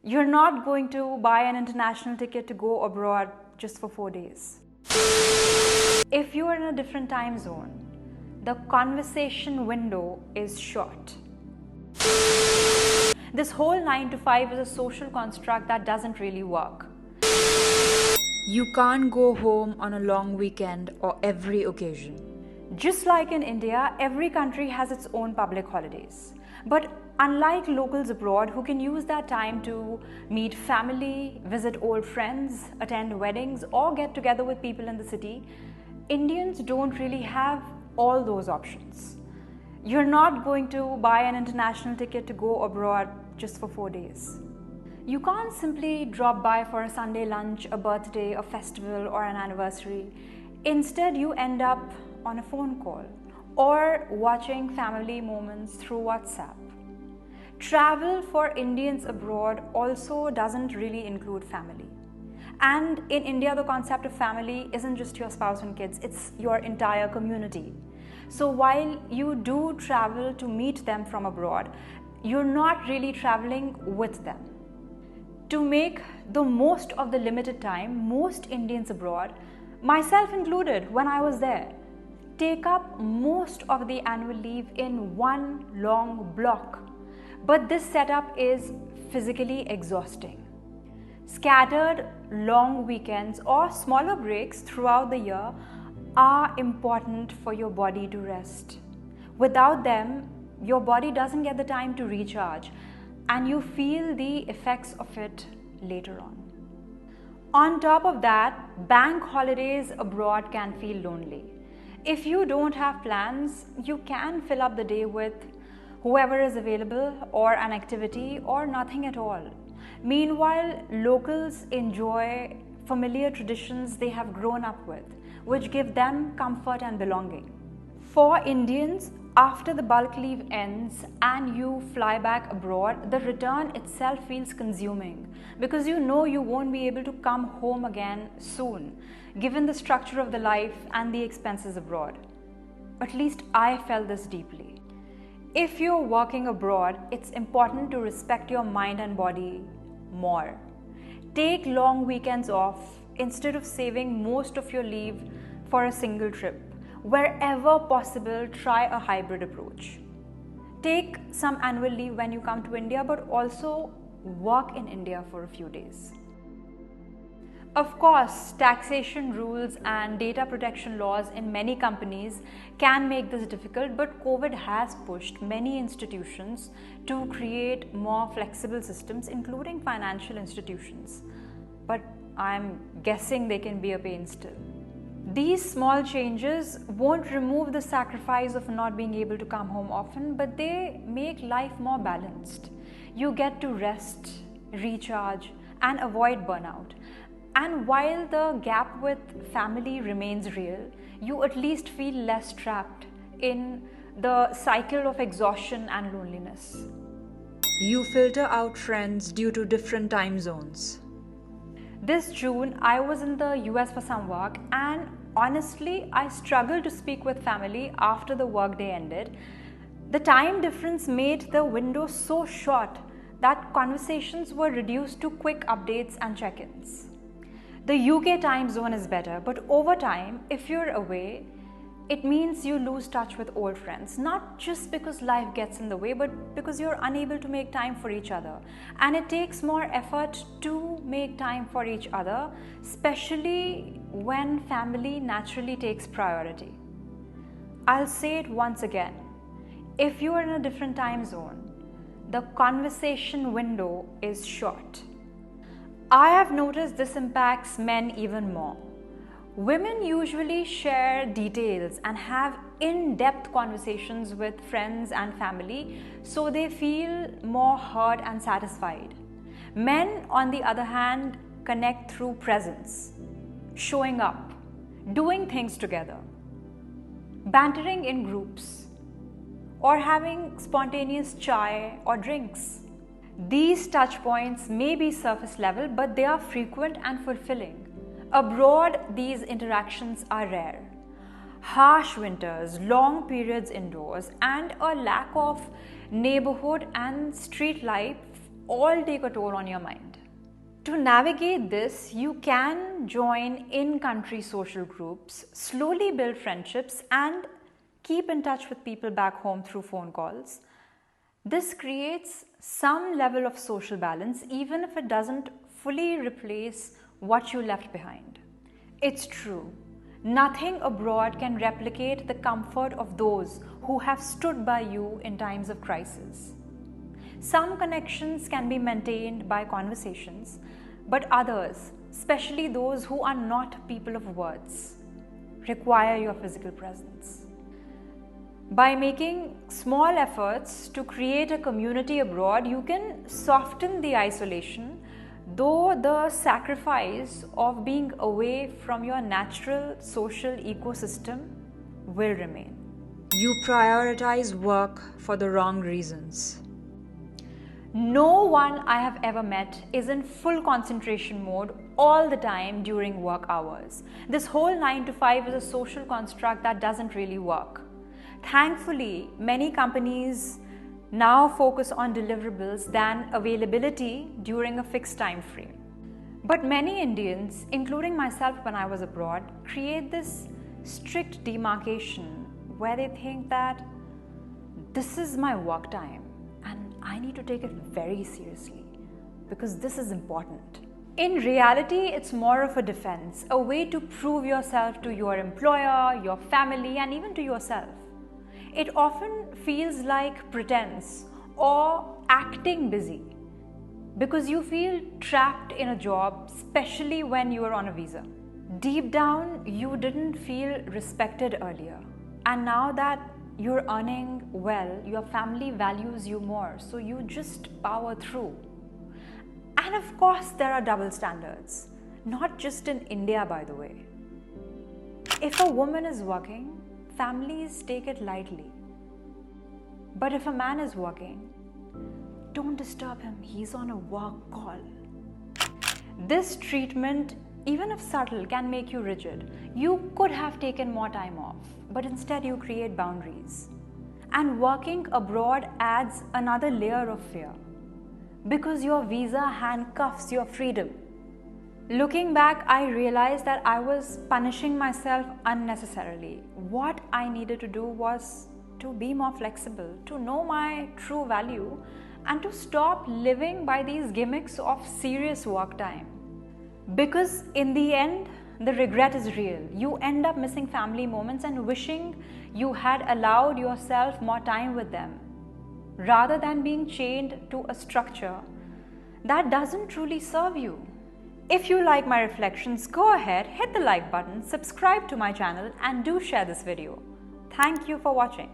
You're not going to buy an international ticket to go abroad just for 4 days. If you are in a different time zone, the conversation window is short. This whole 9 to 5 is a social construct that doesn't really work. You can't go home on a long weekend or every occasion. Just like in India, every country has its own public holidays. But unlike locals abroad who can use that time to meet family, visit old friends, attend weddings, or get together with people in the city, Indians don't really have all those options. You're not going to buy an international ticket to go abroad just for 4 days. You can't simply drop by for a Sunday lunch, a birthday, a festival, or an anniversary. Instead, you end up on a phone call or watching family moments through WhatsApp. Travel for Indians abroad also doesn't really include family. And in India, the concept of family isn't just your spouse and kids, it's your entire community. So while you do travel to meet them from abroad, you're not really traveling with them. To make the most of the limited time, most Indians abroad, myself included when I was there, take up most of the annual leave in one long block. But this setup is physically exhausting. Scattered long weekends or smaller breaks throughout the year are important for your body to rest. Without them, your body doesn't get the time to recharge, and you feel the effects of it later on. On top of that, bank holidays abroad can feel lonely. If you don't have plans, you can fill up the day with whoever is available or an activity or nothing at all. Meanwhile, locals enjoy familiar traditions they have grown up with, which give them comfort and belonging. For Indians, after the bulk leave ends and you fly back abroad, the return itself feels consuming because you know you won't be able to come home again soon, given the structure of the life and the expenses abroad. At least I felt this deeply. If you're working abroad, it's important to respect your mind and body more. Take long weekends off instead of saving most of your leave for a single trip. Wherever possible, try a hybrid approach. Take some annual leave when you come to India, but also work in India for a few days. Of course, taxation rules and data protection laws in many companies can make this difficult, but COVID has pushed many institutions to create more flexible systems, including financial institutions. But I'm guessing they can be a pain still. These small changes won't remove the sacrifice of not being able to come home often, but they make life more balanced. You get to rest, recharge, and avoid burnout. And while the gap with family remains real, you at least feel less trapped in the cycle of exhaustion and loneliness. You filter out friends due to different time zones. This June, I was in the US for some work, and honestly, I struggled to speak with family after the workday ended. The time difference made the window so short that conversations were reduced to quick updates and check-ins. The UK time zone is better, but over time, if you're away, it means you lose touch with old friends, not just because life gets in the way, but because you're unable to make time for each other. And it takes more effort to make time for each other, especially when family naturally takes priority. I'll say it once again. If you are in a different time zone, the conversation window is short. I have noticed this impacts men even more. Women usually share details and have in-depth conversations with friends and family, so they feel more heard and satisfied. Men, on the other hand, connect through presence, showing up, doing things together, bantering in groups, or having spontaneous chai or drinks. These touch points may be surface level, but they are frequent and fulfilling. Abroad, these interactions are rare. Harsh winters, long periods indoors, and a lack of neighborhood and street life all take a toll on your mind. To navigate this, you can join in-country social groups, slowly build friendships, and keep in touch with people back home through phone calls. This creates some level of social balance, even if it doesn't fully replace what you left behind. It's true, nothing abroad can replicate the comfort of those who have stood by you in times of crisis. Some connections can be maintained by conversations, but others, especially those who are not people of words, require your physical presence. By making small efforts to create a community abroad, you can soften the isolation, though the sacrifice of being away from your natural social ecosystem will remain. You prioritize work for the wrong reasons. No one I have ever met is in full concentration mode all the time during work hours. This whole 9 to 5 is a social construct that doesn't really work. Thankfully, many companies now focus on deliverables than availability during a fixed time frame. But many Indians, including myself when I was abroad, create this strict demarcation where they think that this is my work time and I need to take it very seriously because this is important. In reality, it's more of a defense, a way to prove yourself to your employer, your family, and even to yourself. It often feels like pretense or acting busy because you feel trapped in a job, especially when you are on a visa. Deep down, you didn't feel respected earlier, and now that you're earning well, your family values you more, so you just power through. And of course, there are double standards, not just in India, by the way. If a woman is working, families take it lightly. But if a man is working, don't disturb him, he's on a work call. This treatment, even if subtle, can make you rigid. You could have taken more time off, but instead you create boundaries. And working abroad adds another layer of fear because your visa handcuffs your freedom. Looking back, I realized that I was punishing myself unnecessarily. What I needed to do was to be more flexible, to know my true value, and to stop living by these gimmicks of serious work time. Because in the end, the regret is real. You end up missing family moments and wishing you had allowed yourself more time with them, rather than being chained to a structure that doesn't truly serve you. If you like my reflections, go ahead, hit the like button, subscribe to my channel, and do share this video. Thank you for watching.